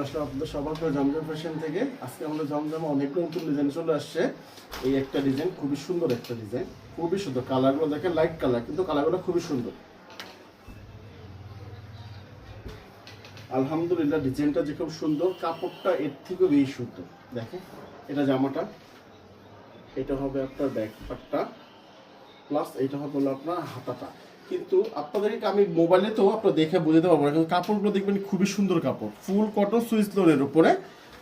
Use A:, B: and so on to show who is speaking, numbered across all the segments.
A: আসলে আপনাদের সবার করে জমজম ফ্যাশন থেকে আজকে আমাদের জমজমে অনেক নতুন ডিজাইন চলে আসছে। এই একটা ডিজাইন খুবই সুন্দর, একটা ডিজাইন খুবই সুন্দর। কালারগুলো দেখেন লাইট কালার, কিন্তু কালারগুলো খুবই সুন্দর। আলহামদুলিল্লাহ ডিজাইনটা যে খুব সুন্দর, কাপড়টা এর থেকেও বেশি সুন্দর। দেখেন এটা জামাটা, এটা হবে আপনার ব্যাক পার্টটা, প্লাস এটা হবে হলো আপনার হাতাটা। কিন্তু আপনাদেরকে আমি মোবাইলে তো আপনারা দেখে বুঝতে পারবো না, কিন্তু কাপড়গুলো দেখবেন খুবই সুন্দর কাপড়, ফুল কটন সুইস লোনের উপরে।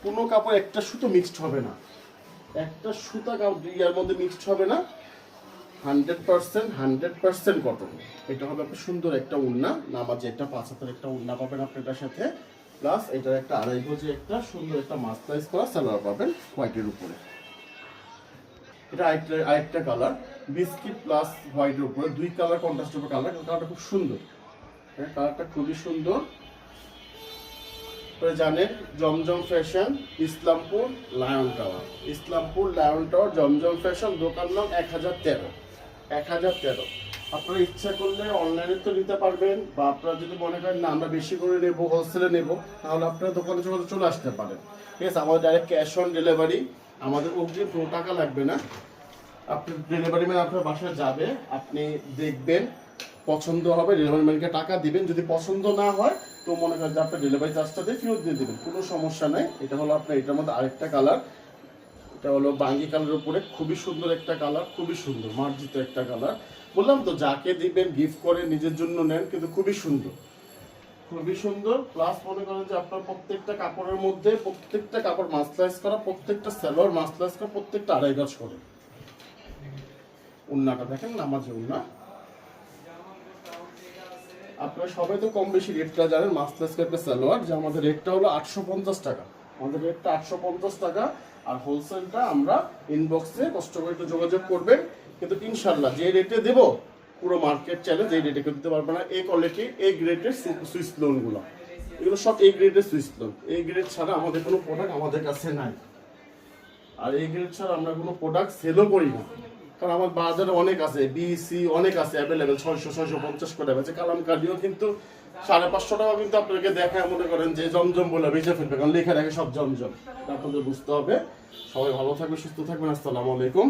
A: কোনো কাপড় একটা সুতো মিক্সড হবে না, একটা সুতা ইয়ার মধ্যে মিক্সড হবে না। 100% কটন। এটা হবে আপনার সুন্দর একটা উন্না, নামাজে একটা 5 হাতের একটা উন্না পাবেন আপনি এটার সাথে। প্লাস এটার একটা 2.5 গজে একটা সুন্দর একটা মাসলাইজ করা সালোয়ার পাবেন হোয়াইটের উপরে। এটা আরেকটা কালার, বিস্কিট প্লাস হোয়াইটের উপরে, দুই কালার কন্ট্রাস্ট উপর কালার। কালারটা খুব সুন্দর, হ্যাঁ কালারটা খুবই সুন্দর। জানেন Zamzam fashion, Islampur lion tower, Islampur lion tower Zamzam fashion, দোকান নাম 1013। আপনারা ইচ্ছা করলে অনলাইনে তো নিতে পারবেন, বা আপনারা যদি মনে করেন না আমরা বেশি করে নেবো, হোলসেলে নেবো, তাহলে আপনারা দোকানে চলে আসতে পারেন। ঠিক আছে, আমাদের ডাইরেক্ট ক্যাশ অন ডেলিভারি, আমাদের অগ্রিম কোনো টাকা লাগবে না। আপনি ডেলিভারি ম্যান আপনার বাসায় যাবে, আপনি দেখবেন, পছন্দ হবে, ডেলিভারি ম্যানকে টাকা দিবেন। যদি পছন্দ না হয় তো মনে করেন যে আপনার ডেলিভারি চার্জটা দিয়ে ফেরত দিয়ে দেবেন, কোনো সমস্যা নেই। এটা হলো আপনার, এটার মধ্যে আরেকটা কালার, এটা হলো বাঙ্গি কালারের উপরে, খুবই সুন্দর একটা কালার, খুবই সুন্দর মার্জিত একটা কালার। বললাম তো যাকে দিবেন গিফট করে নিজের জন্য নেন, কিন্তু খুবই সুন্দর, খুবই সুন্দর। প্লাস মনে করেন যে আপনার প্রত্যেকটা কাপড়ের মধ্যে, প্রত্যেকটা কাপড় মাসলাইজ করা, প্রত্যেকটা সালোয়ার মাসলাইজ করা, প্রত্যেকটা 2.5 গজ করে। উন্নাটা দেখেন নামাজে উন্না। আপনারা সবাই তো কম বেশি রেটটা জানেন, মাসলাইজ করা সালোয়ার, যে আমাদের রেটটা হলো 850 টাকা। আমাদের রেটটা 850 টাকা, আর হোলসেলটা আমরা ইনবক্সে কষ্ট করে একটু যোগাযোগ করবেন। কিন্তু ইনশাল্লাহ যে রেটে দেবো, পুরো মার্কেট চাইলে যে রেটে কেউ দিতে পারবে না। এই কোয়ালিটি, এই গ্রেডের সুইস লোনগুলো, এগুলো সব এই গ্রেডের সুইস লোন। এই গ্রেড ছাড়া আমাদের কোনো প্রোডাক্ট আমাদের কাছে নাই, আর এই গ্রেড ছাড়া আমরা কোনো প্রোডাক্ট সেলও করি না। কারণ আমার বাজারে অনেক আছে, বিসি অনেক আছে অ্যাভেলেবেল, 600-650 করে আছে। কালামকারিও কিন্তু 550 টাকা, কিন্তু আপনাকে দেখায় মনে করেন যে জমজম বলে বেঁচে ফেলবে, কারণ লেখা রাখে সব জমজম। আপনাদের বুঝতে হবে। সবাই ভালো থাকবে, সুস্থ থাকবেন। আসসালামু আলাইকুম।